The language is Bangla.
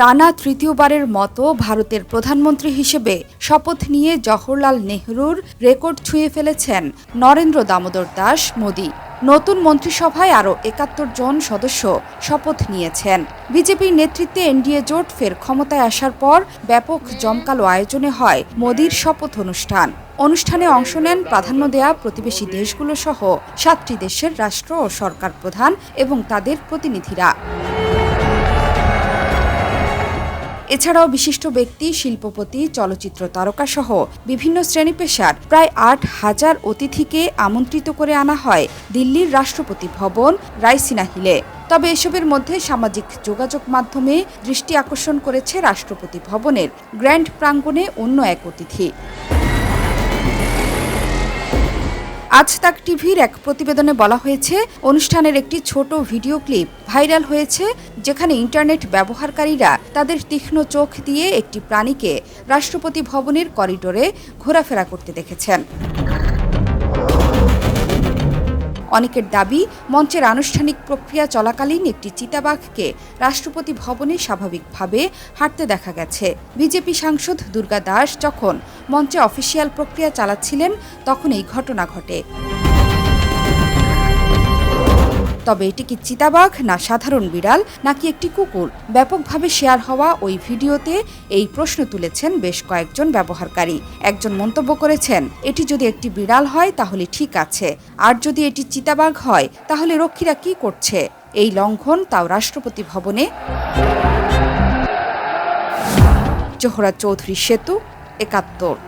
টানা তৃতীয়বারের মতো ভারতের প্রধানমন্ত্রী হিসেবে শপথ নিয়ে জওহরলাল নেহরুর রেকর্ড ছুঁয়ে ফেলেছেন নরেন্দ্র দামোদর দাস মোদি। নতুন মন্ত্রিসভায় আরও ৭১ জন সদস্য শপথ নিয়েছেন। বিজেপির নেতৃত্বে এনডিএ জোট ফের ক্ষমতায় আসার পর ব্যাপক জমকালো আয়োজনে হয় মোদির শপথ অনুষ্ঠান। অনুষ্ঠানে অংশ নেন প্রাধান্য দেয়া প্রতিবেশী দেশগুলো সহ ৭টি দেশের রাষ্ট্র ও সরকার প্রধান এবং তাদের প্রতিনিধিরা। এছাড়াও বিশিষ্ট ব্যক্তি, শিল্পপতি, চলচ্চিত্র তারকাসহ বিভিন্ন শ্রেণী পেশার প্রায় ৮,০০০ অতিথিকে আমন্ত্রিত করে আনা হয় দিল্লির রাষ্ট্রপতি ভবন রাইসিনা হিলে। তবে এসবের মধ্যে সামাজিক যোগাযোগ মাধ্যমে দৃষ্টি আকর্ষণ করেছে রাষ্ট্রপতি ভবনের গ্র্যান্ড প্রাঙ্গণে অন্য এক অতিথি। আজ তাক টিভির এক প্রতিবেদনে বলা হয়েছে, অনুষ্ঠানের একটি ছোট ভিডিও ক্লিপ ভাইরাল হয়েছে, যেখানে ইন্টারনেট ব্যবহারকারীরা তাদের তীক্ষ্ণ চোখ দিয়ে একটি প্রাণীকে রাষ্ট্রপতি ভবনের করিডোরে ঘোরাফেরা করতে দেখেছেন। অনেকের দাবি, মঞ্চের আনুষ্ঠানিক প্রক্রিয়া চলাকালীন একটি চিতাবাঘকে রাষ্ট্রপতি ভবনে স্বাভাবিকভাবে হাঁটতে দেখা গেছে। বিজেপি সাংসদ দুর্গা দাস যখন মঞ্চে অফিসিয়াল প্রক্রিয়া চালাচ্ছিলেন তখন এই ঘটনা ঘটে। তবে এটি কি চিতাবাঘ, না সাধারণ বিড়াল, নাকি একটি কুকুর? ব্যাপকভাবে শেয়ার হওয়া ওই ভিডিওতে এই প্রশ্ন তুলেছেন বেশ কয়েকজন ব্যবহারকারী। একজন মন্তব্য করেছেন, এটি যদি একটি বিড়াল হয় তাহলে ঠিক আছে, আর যদি এটি চিতাবাঘ হয় তাহলে রক্ষীরা কি করছে? এই লঙ্ঘন, তাও রাষ্ট্রপতি ভবনে। জোহরা চৌধুরী সেতু, ৭১।